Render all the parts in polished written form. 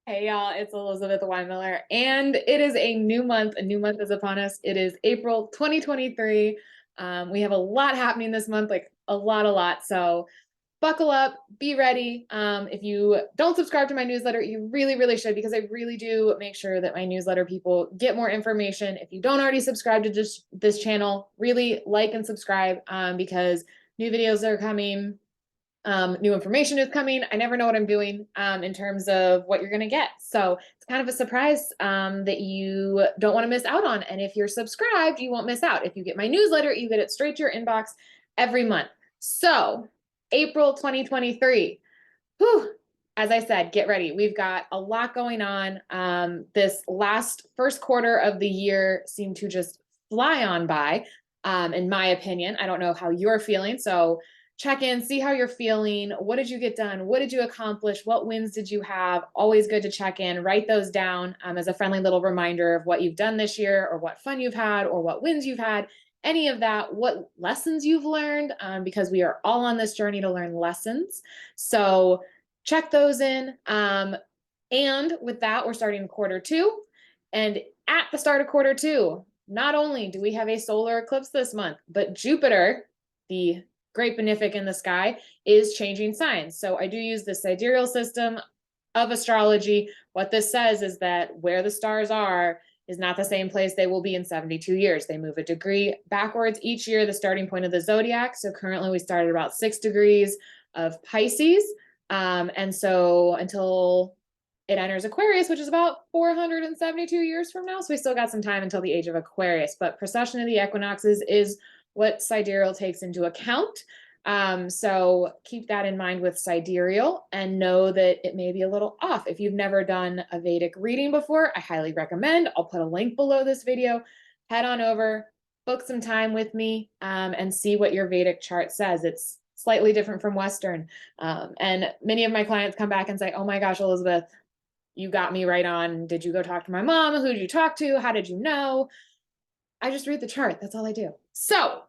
Hey y'all, it's Elizabeth Weinmiller, and it is a new month. A new month is upon us. It is April 2023. We have a lot happening this month, like a lot. So buckle up, be ready. If you don't subscribe to my newsletter, you really should, because I really do make sure that my newsletter people get more information. If you don't already subscribe to this channel, really like and subscribe because new videos are coming. New information is coming. I never know what I'm doing in terms of what you're going to get. So it's kind of a surprise that you don't want to miss out on. And if you're subscribed, you won't miss out. If you get my newsletter, you get it straight to your inbox every month. So April 2023. Whew, as I said, get ready. We've got a lot going on. This first quarter of the year seemed to just fly on by, in my opinion. I don't know how you're feeling. So check in, see how you're feeling. What did you get done? What did you accomplish? What wins did you have? Always good to check in. Write those down as a friendly little reminder of what you've done this year, or what fun you've had, or what wins you've had. Any of that, what lessons you've learned, because we are all on this journey to learn lessons. So check those in. And with that, we're starting quarter two. And at the start of quarter two, not only do we have a solar eclipse this month, but Jupiter, the great benefic in the sky, is changing signs. So I do use the sidereal system of astrology. What this says is that where the stars are is not the same place they will be in 72 years. They move a degree backwards each year, the starting point of the zodiac. So currently we started about 6 degrees of Pisces. And so until it enters Aquarius, which is about 472 years from now. So we still got some time until the age of Aquarius, but precession of the equinoxes is what sidereal takes into account. So keep that in mind with sidereal, and know that it may be a little off. If you've never done a Vedic reading before, I highly recommend. I'll put a link below this video. Head on over, book some time with me, and see what your Vedic chart says. It's slightly different from Western. And many of my clients come back and say, oh my gosh, Elizabeth, you got me right on. Did you go talk to my mom? Who did you talk to? How did you know? I just read the chart. That's all I do. So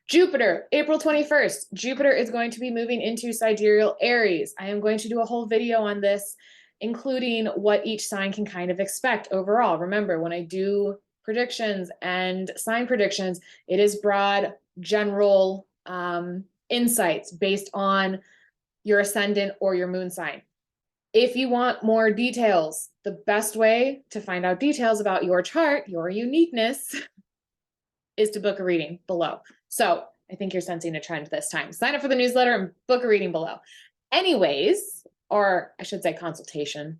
Jupiter, April 21st, Jupiter is going to be moving into sidereal Aries. I am going to do a whole video on this, including what each sign can kind of expect overall. Remember, when I do predictions and sign predictions, it is broad, general insights based on your ascendant or your moon sign. If you want more details, the best way to find out details about your chart, your uniqueness, is to book a reading below. So I think you're sensing a trend this time. Sign up for the newsletter and book a reading below. Anyways, or I should say consultation.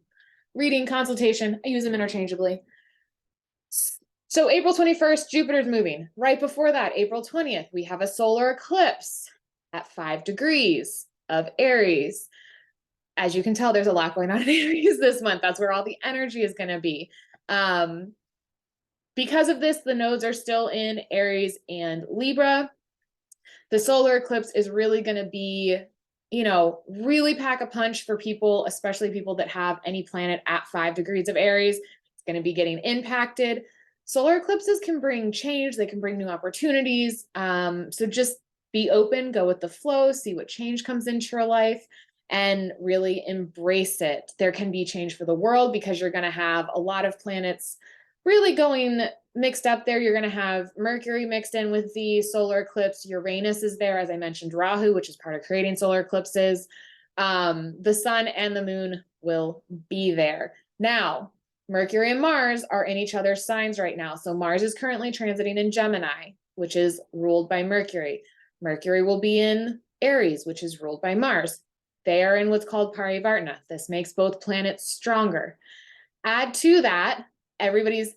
Reading, consultation, I use them interchangeably. So April 21st, Jupiter's moving. Right before that, April 20th, we have a solar eclipse at 5 degrees of Aries. As you can tell, there's a lot going on in Aries this month. That's where all the energy is going to be. Because of this, the nodes are still in Aries and Libra. The solar eclipse is really going to be, really pack a punch for people, especially people that have any planet at 5 degrees of Aries. It's going to be getting impacted. Solar eclipses can bring change. They can bring new opportunities. So just be open, go with the flow, see what change comes into your life, and really embrace it. There can be change for the world because you're going to have a lot of planets really going mixed up there. You're going to have Mercury mixed in with the solar eclipse. Uranus is there, as I mentioned, Rahu, which is part of creating solar eclipses. The sun and the moon will be there. Now, Mercury and Mars are in each other's signs right now. So Mars is currently transiting in Gemini, which is ruled by Mercury. Mercury will be in Aries, which is ruled by Mars. They are in what's called Parivartana. This makes both planets stronger. Add to that, everybody's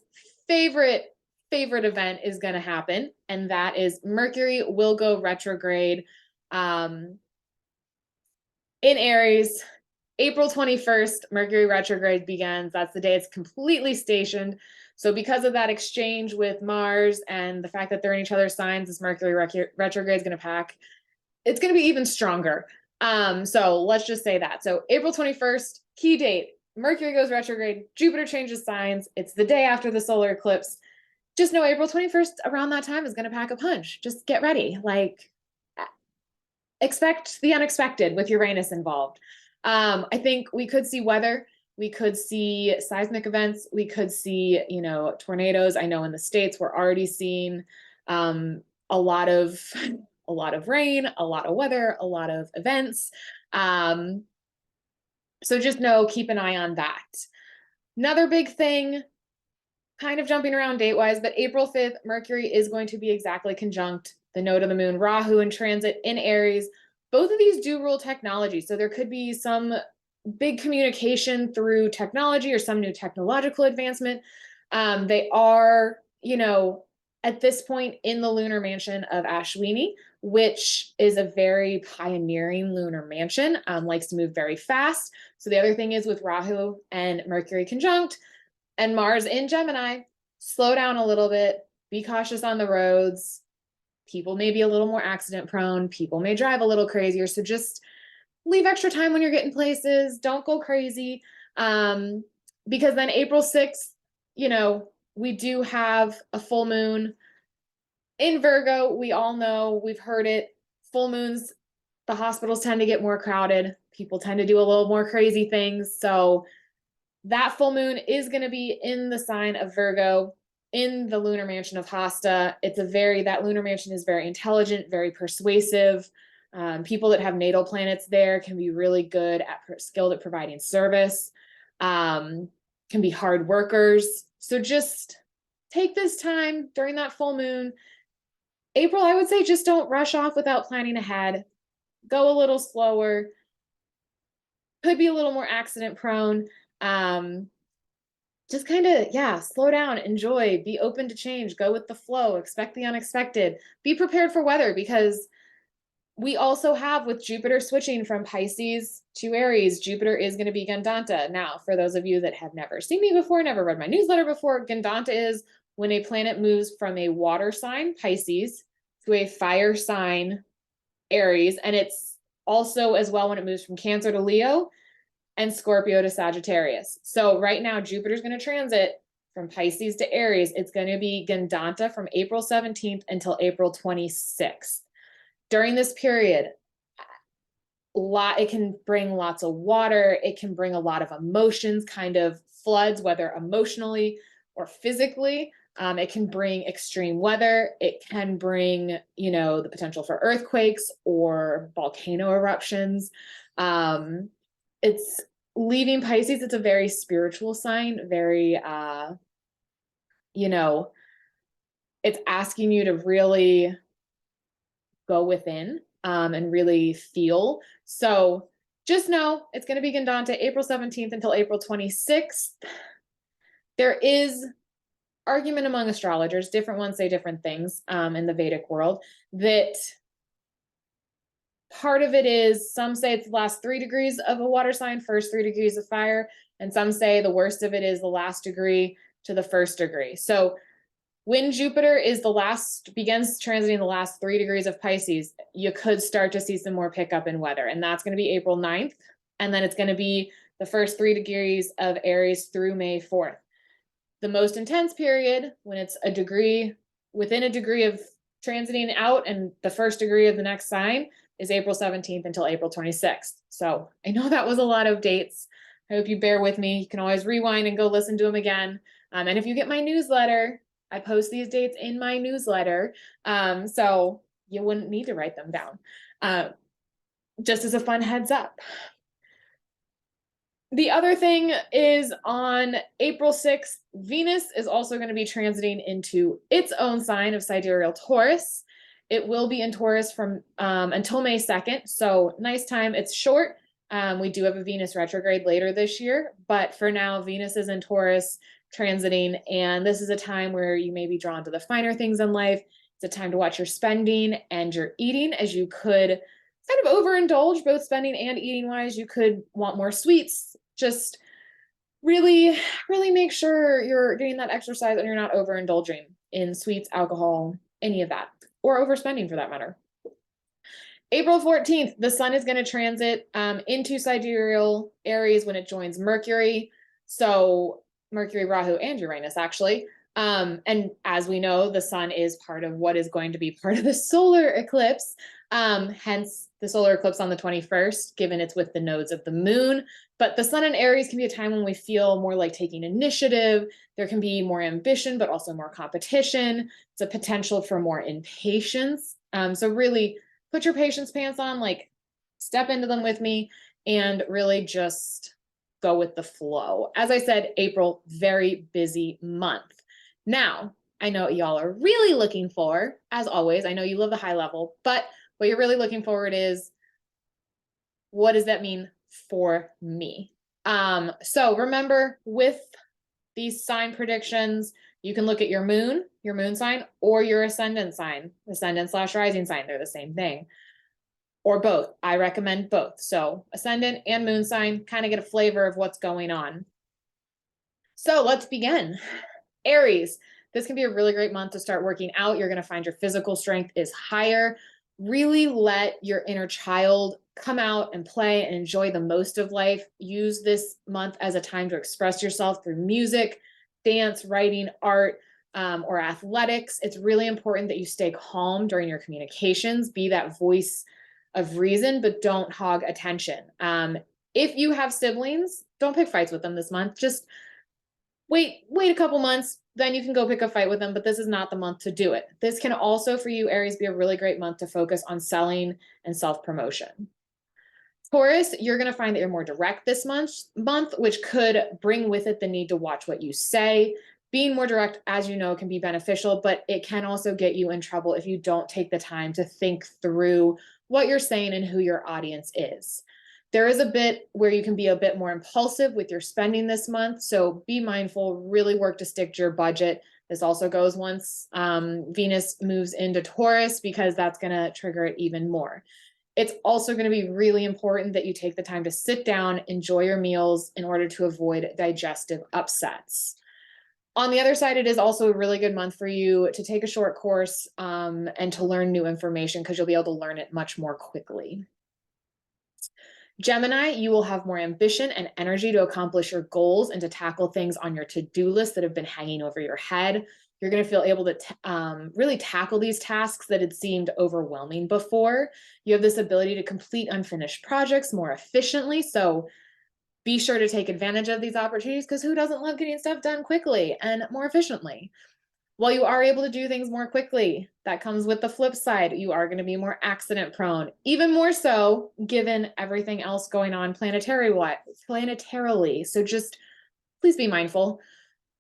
favorite event is going to happen, and that is Mercury will go retrograde in Aries. April 21st, Mercury retrograde begins. That's the day it's completely stationed. So because of that exchange with Mars and the fact that they're in each other's signs, this Mercury retrograde is going to pack. It's going to be even stronger. So let's just say that. So April 21st, key date, Mercury goes retrograde, Jupiter changes signs. It's the day after the solar eclipse. Just know April 21st around that time is going to pack a punch. Just get ready. Like, expect the unexpected with Uranus involved. I think we could see weather We could see seismic events. We could see, tornadoes. I know in the States we're already seeing a lot of a lot of rain, a lot of weather, a lot of events. So just keep an eye on that. Another big thing, kind of jumping around date-wise, but April 5th, Mercury is going to be exactly conjunct the node of the moon, Rahu, in transit in Aries. Both of these do rule technology, so there could be some big communication through technology or some new technological advancement. They are, at this point in the lunar mansion of Ashwini, which is a very pioneering lunar mansion, likes to move very fast. So the other thing is with Rahu and Mercury conjunct and Mars in Gemini, slow down a little bit, be cautious on the roads. People may be a little more accident prone. People may drive a little crazier. So just leave extra time when you're getting places. Don't go crazy. Because then April 6th, we do have a full moon in Virgo. We all know, we've heard it. Full moons, the hospitals tend to get more crowded. People tend to do a little more crazy things. So that full moon is going to be in the sign of Virgo in the lunar mansion of Hasta. That lunar mansion is very intelligent, very persuasive. People that have natal planets there can be really good skilled at providing service, can be hard workers. So just take this time during that full moon. April, I would say just don't rush off without planning ahead. Go a little slower. Could be a little more accident prone. Just kind of, slow down, enjoy, be open to change, go with the flow, expect the unexpected, be prepared for weather, because we also have, with Jupiter switching from Pisces to Aries, Jupiter is going to be Gandanta. Now, for those of you that have never seen me before, never read my newsletter before, Gandanta is when a planet moves from a water sign, Pisces, to a fire sign, Aries. And it's also as well when it moves from Cancer to Leo and Scorpio to Sagittarius. So right now, Jupiter's going to transit from Pisces to Aries. It's going to be Gandanta from April 17th until April 26th. During this period, it can bring lots of water. It can bring a lot of emotions, kind of floods, whether emotionally or physically. It can bring extreme weather. It can bring, the potential for earthquakes or volcano eruptions. It's leaving Pisces. It's a very spiritual sign, very, it's asking you to really go within and really feel. So just know it's going to be Gandanta April 17th until April 26th. There is argument among astrologers, different ones say different things in the Vedic world, that part of it is, some say it's the last 3 degrees of a water sign, first 3 degrees of fire, and some say the worst of it is the last degree to the first degree. So when Jupiter begins transiting the last 3 degrees of Pisces, you could start to see some more pickup in weather, and that's going to be April 9th, and then it's going to be the first 3 degrees of Aries through May 4th. The most intense period, when it's within a degree of transiting out and the first degree of the next sign, is April 17th until April 26th. So I know that was a lot of dates. I hope you bear with me. You can always rewind and go listen to them again. And if you get my newsletter, I post these dates in my newsletter. So you wouldn't need to write them down. Just as a fun heads up. The other thing is, on April 6th, Venus is also going to be transiting into its own sign of sidereal Taurus. It will be in Taurus from until May 2nd. So nice time. It's short. We do have a Venus retrograde later this year, but for now, Venus is in Taurus transiting, and this is a time where you may be drawn to the finer things in life. It's a time to watch your spending and your eating, as you could kind of overindulge, both spending and eating wise. You could want more sweets. Just really, really make sure you're getting that exercise and you're not overindulging in sweets, alcohol, any of that, or overspending for that matter. April 14th, the sun is going to transit into sidereal Aries when it joins Mercury. So Mercury, Rahu, and Uranus, actually. And as we know, the sun is part of what is going to be part of the solar eclipse. Hence the solar eclipse on the 21st, given it's with the nodes of the moon. But the sun in Aries can be a time when we feel more like taking initiative. There can be more ambition, but also more competition. It's a potential for more impatience. So really put your patience pants on, like step into them with me and really just go with the flow. As I said, April, very busy month. Now, I know what y'all are really looking for, as always. I know you love the high level, but what you're really looking forward is, what does that mean for me? So remember, with these sign predictions, you can look at your moon sign, or your ascendant sign, ascendant/rising sign. They're the same thing, or both. I recommend both. So ascendant and moon sign, kind of get a flavor of what's going on. So let's begin. Aries, this can be a really great month to start working out. You're going to find your physical strength is higher. Really let your inner child come out and play and enjoy the most of life. Use this month as a time to express yourself through music, dance, writing, art, or athletics. It's really important that you stay calm during your communications. Be that voice of reason, but don't hog attention. If you have siblings, don't pick fights with them this month. Just wait a couple months, then you can go pick a fight with them, but this is not the month to do it. This can also, for you, Aries, be a really great month to focus on selling and self-promotion. Taurus, you're going to find that you're more direct this month, which could bring with it the need to watch what you say. Being more direct, as you know, can be beneficial, but it can also get you in trouble if you don't take the time to think through what you're saying and who your audience is. There is a bit where you can be a bit more impulsive with your spending this month, so be mindful, really work to stick to your budget. This also goes once Venus moves into Taurus, because that's going to trigger it even more. It's also going to be really important that you take the time to sit down, enjoy your meals in order to avoid digestive upsets. On the other side, it is also a really good month for you to take a short course and to learn new information, because you'll be able to learn it much more quickly. Gemini, you will have more ambition and energy to accomplish your goals and to tackle things on your to-do list that have been hanging over your head. You're going to feel able to really tackle these tasks that had seemed overwhelming before. You have this ability to complete unfinished projects more efficiently. So be sure to take advantage of these opportunities, because who doesn't love getting stuff done quickly and more efficiently? While you are able to do things more quickly, that comes with the flip side. You are going to be more accident prone, even more so given everything else going on planetarily. So just please be mindful.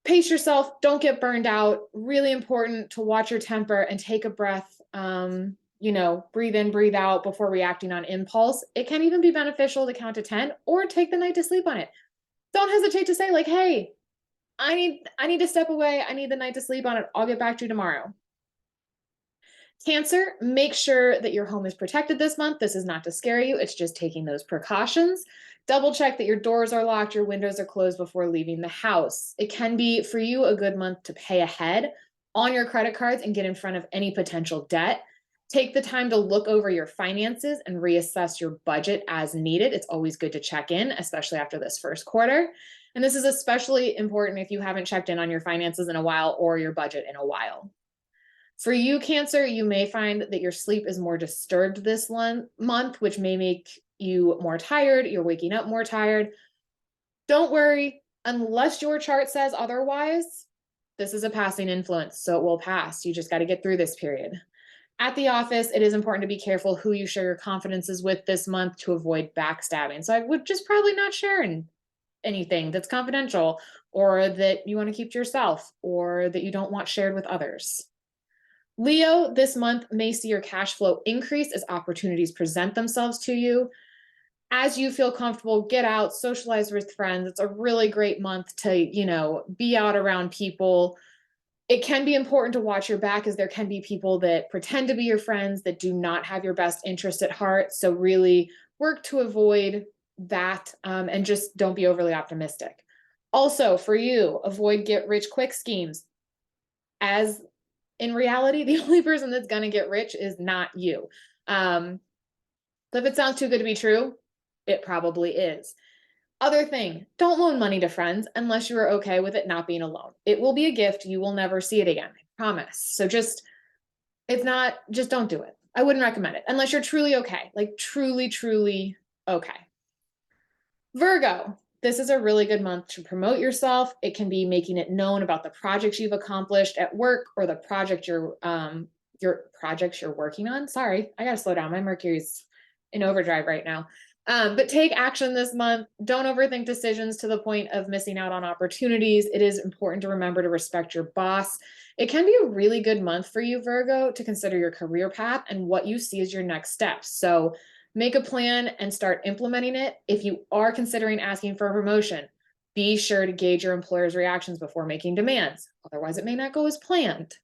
Pace yourself. Don't get burned out. Really important to watch your temper and take a breath. Breathe in, breathe out before reacting on impulse. It can even be beneficial to count to 10 or take the night to sleep on it. Don't hesitate to say, like, hey, I need to step away. I need the night to sleep on it. I'll get back to you tomorrow. Cancer, make sure that your home is protected this month. This is not to scare you. It's just taking those precautions. Double check that your doors are locked, your windows are closed before leaving the house. It can be, for you, a good month to pay ahead on your credit cards and get in front of any potential debt. Take the time to look over your finances and reassess your budget as needed. It's always good to check in, especially after this first quarter. And this is especially important if you haven't checked in on your finances in a while or your budget in a while. For you, Cancer, you may find that your sleep is more disturbed this month, which may make you more tired. You're waking up more tired. Don't worry, unless your chart says otherwise, this is a passing influence, so it will pass. You just got to get through this period. At the office, it is important to be careful who you share your confidences with this month to avoid backstabbing. So I would just probably not share anything that's confidential, or that you want to keep to yourself, or that you don't want shared with others. Leo, this month may see your cash flow increase as opportunities present themselves to you. As you feel comfortable, get out, socialize with friends. It's a really great month to, be out around people. It can be important to watch your back, as there can be people that pretend to be your friends that do not have your best interest at heart. So really work to avoid that, and just don't be overly optimistic. Also, for you, avoid get-rich-quick schemes. As in reality, the only person that's going to get rich is not you. So if it sounds too good to be true, it probably is. Other thing, don't loan money to friends unless you are okay with it not being a loan. It will be a gift. You will never see it again, I promise. So just don't do it. I wouldn't recommend it unless you're truly okay, like truly, truly okay. Virgo, this is a really good month to promote yourself. It can be making it known about the projects you've accomplished at work or the project your projects you're working on. Sorry, I gotta slow down. My Mercury's in overdrive right now. But take action this month. Don't overthink decisions to the point of missing out on opportunities. It is important to remember to respect your boss. It can be a really good month for you, Virgo, to consider your career path and what you see as your next steps. So make a plan and start implementing it. If you are considering asking for a promotion, be sure to gauge your employer's reactions before making demands. Otherwise, it may not go as planned.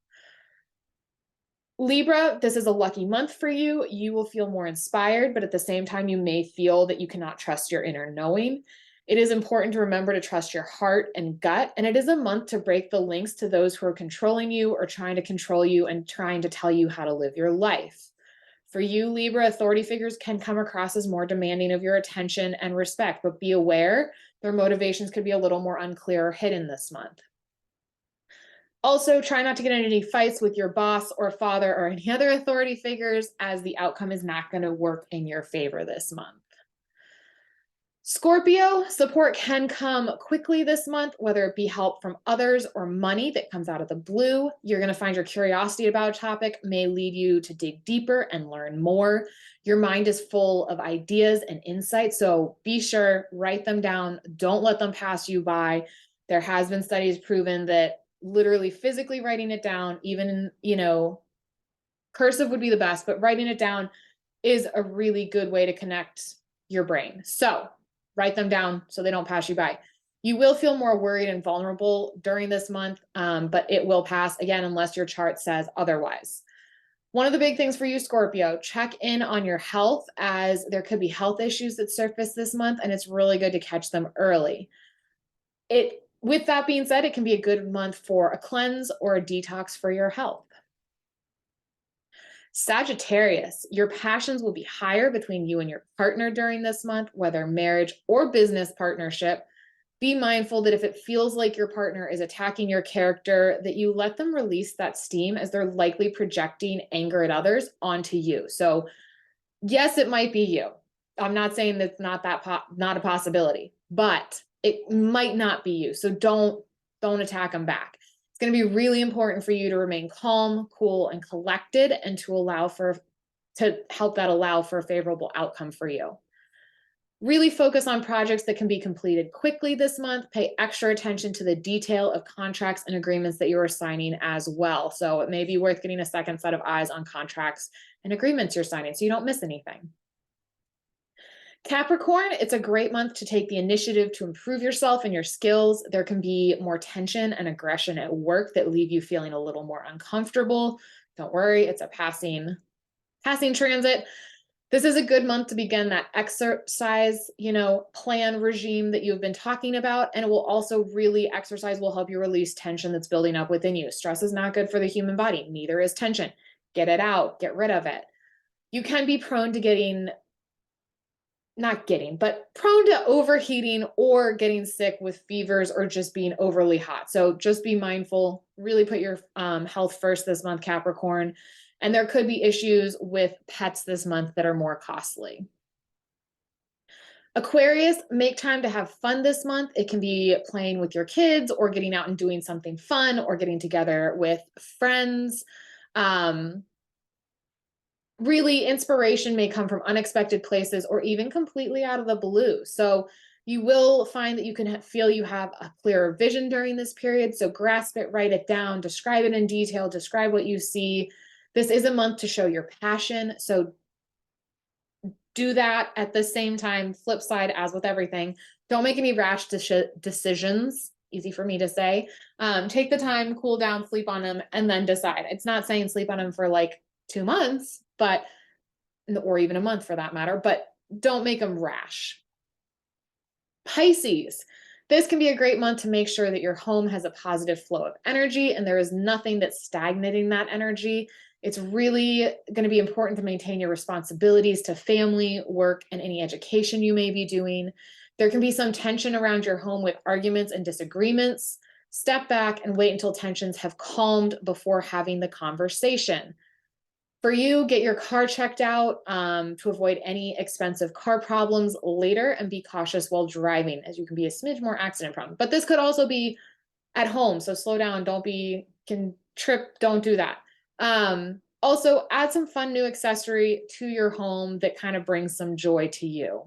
Libra, this is a lucky month for you. You will feel more inspired, but at the same time, you may feel that you cannot trust your inner knowing. It is important to remember to trust your heart and gut, and it is a month to break the links to those who are controlling you or trying to control you and trying to tell you how to live your life. For you, Libra, authority figures can come across as more demanding of your attention and respect, but be aware their motivations could be a little more unclear or hidden this month. Also, try not to get in any fights with your boss or father or any other authority figures, as the outcome is not going to work in your favor this month. Scorpio, support can come quickly this month, whether it be help from others or money that comes out of the blue. You're going to find your curiosity about a topic may lead you to dig deeper and learn more. Your mind is full of ideas and insights, so be sure, write them down. Don't let them pass you by. There has been studies proven that literally physically writing it down, even, cursive would be the best, but writing it down is a really good way to connect your brain. So write them down so they don't pass you by. You will feel more worried and vulnerable during this month, but it will pass, again, unless your chart says otherwise. One of the big things for you, Scorpio, check in on your health, as there could be health issues that surface this month, and it's really good to catch them early. With that being said, it can be a good month for a cleanse or a detox for your health. Sagittarius, your passions will be higher between you and your partner during this month, whether marriage or business partnership. Be mindful that if it feels like your partner is attacking your character, that you let them release that steam, as they're likely projecting anger at others onto you. So yes, it might be you. I'm not saying that's not a possibility, but it might not be you. So don't attack them back. It's going to be really important for you to remain calm, cool, and collected, and to help that allow for a favorable outcome for you. Really focus on projects that can be completed quickly this month. Pay extra attention to the detail of contracts and agreements that you are signing as well. So it may be worth getting a second set of eyes on contracts and agreements you're signing so you don't miss anything. Capricorn, it's a great month to take the initiative to improve yourself and your skills. There can be more tension and aggression at work that leave you feeling a little more uncomfortable. Don't worry, it's a passing transit. This is a good month to begin that exercise, plan regime that you've been talking about. And it will also exercise will help you release tension that's building up within you. Stress is not good for the human body. Neither is tension. Get it out, get rid of it. You can be prone to prone to overheating or getting sick with fevers or just being overly hot. So just be mindful, really put your health first this month, Capricorn. And there could be issues with pets this month that are more costly. Aquarius, make time to have fun this month. It can be playing with your kids or getting out and doing something fun or getting together with friends. Really, inspiration may come from unexpected places or even completely out of the blue. So you will find that you can feel you have a clearer vision during this period. So grasp it, write it down, describe it in detail, describe what you see. This is a month to show your passion. So do that. At the same time, flip side, as with everything, don't make any rash decisions. Easy for me to say. Take the time, cool down, sleep on them, and then decide. It's not saying sleep on them for like 2 months, or even a month for that matter, but don't make them rash. Pisces, this can be a great month to make sure that your home has a positive flow of energy and there is nothing that's stagnating that energy. It's really going to be important to maintain your responsibilities to family, work, and any education you may be doing. There can be some tension around your home with arguments and disagreements. Step back and wait until tensions have calmed before having the conversation. For you, get your car checked out to avoid any expensive car problems later, and be cautious while driving, as you can be a smidge more accident prone. But this could also be at home, so slow down, can trip, don't do that. Also, add some fun new accessory to your home that kind of brings some joy to you.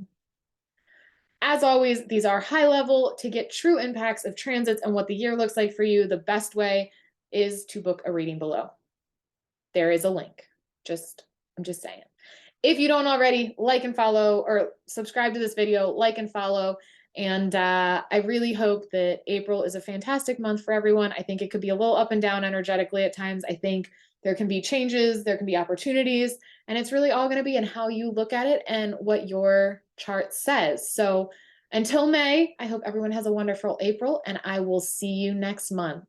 As always, these are high level. To get true impacts of transits and what the year looks like for you, the best way is to book a reading below. There is a link. I'm just saying. If you don't already, like and follow, or subscribe to this video, like and follow. And I really hope that April is a fantastic month for everyone. I think it could be a little up and down energetically at times. I think there can be changes, there can be opportunities, and it's really all going to be in how you look at it and what your chart says. So until May, I hope everyone has a wonderful April, and I will see you next month.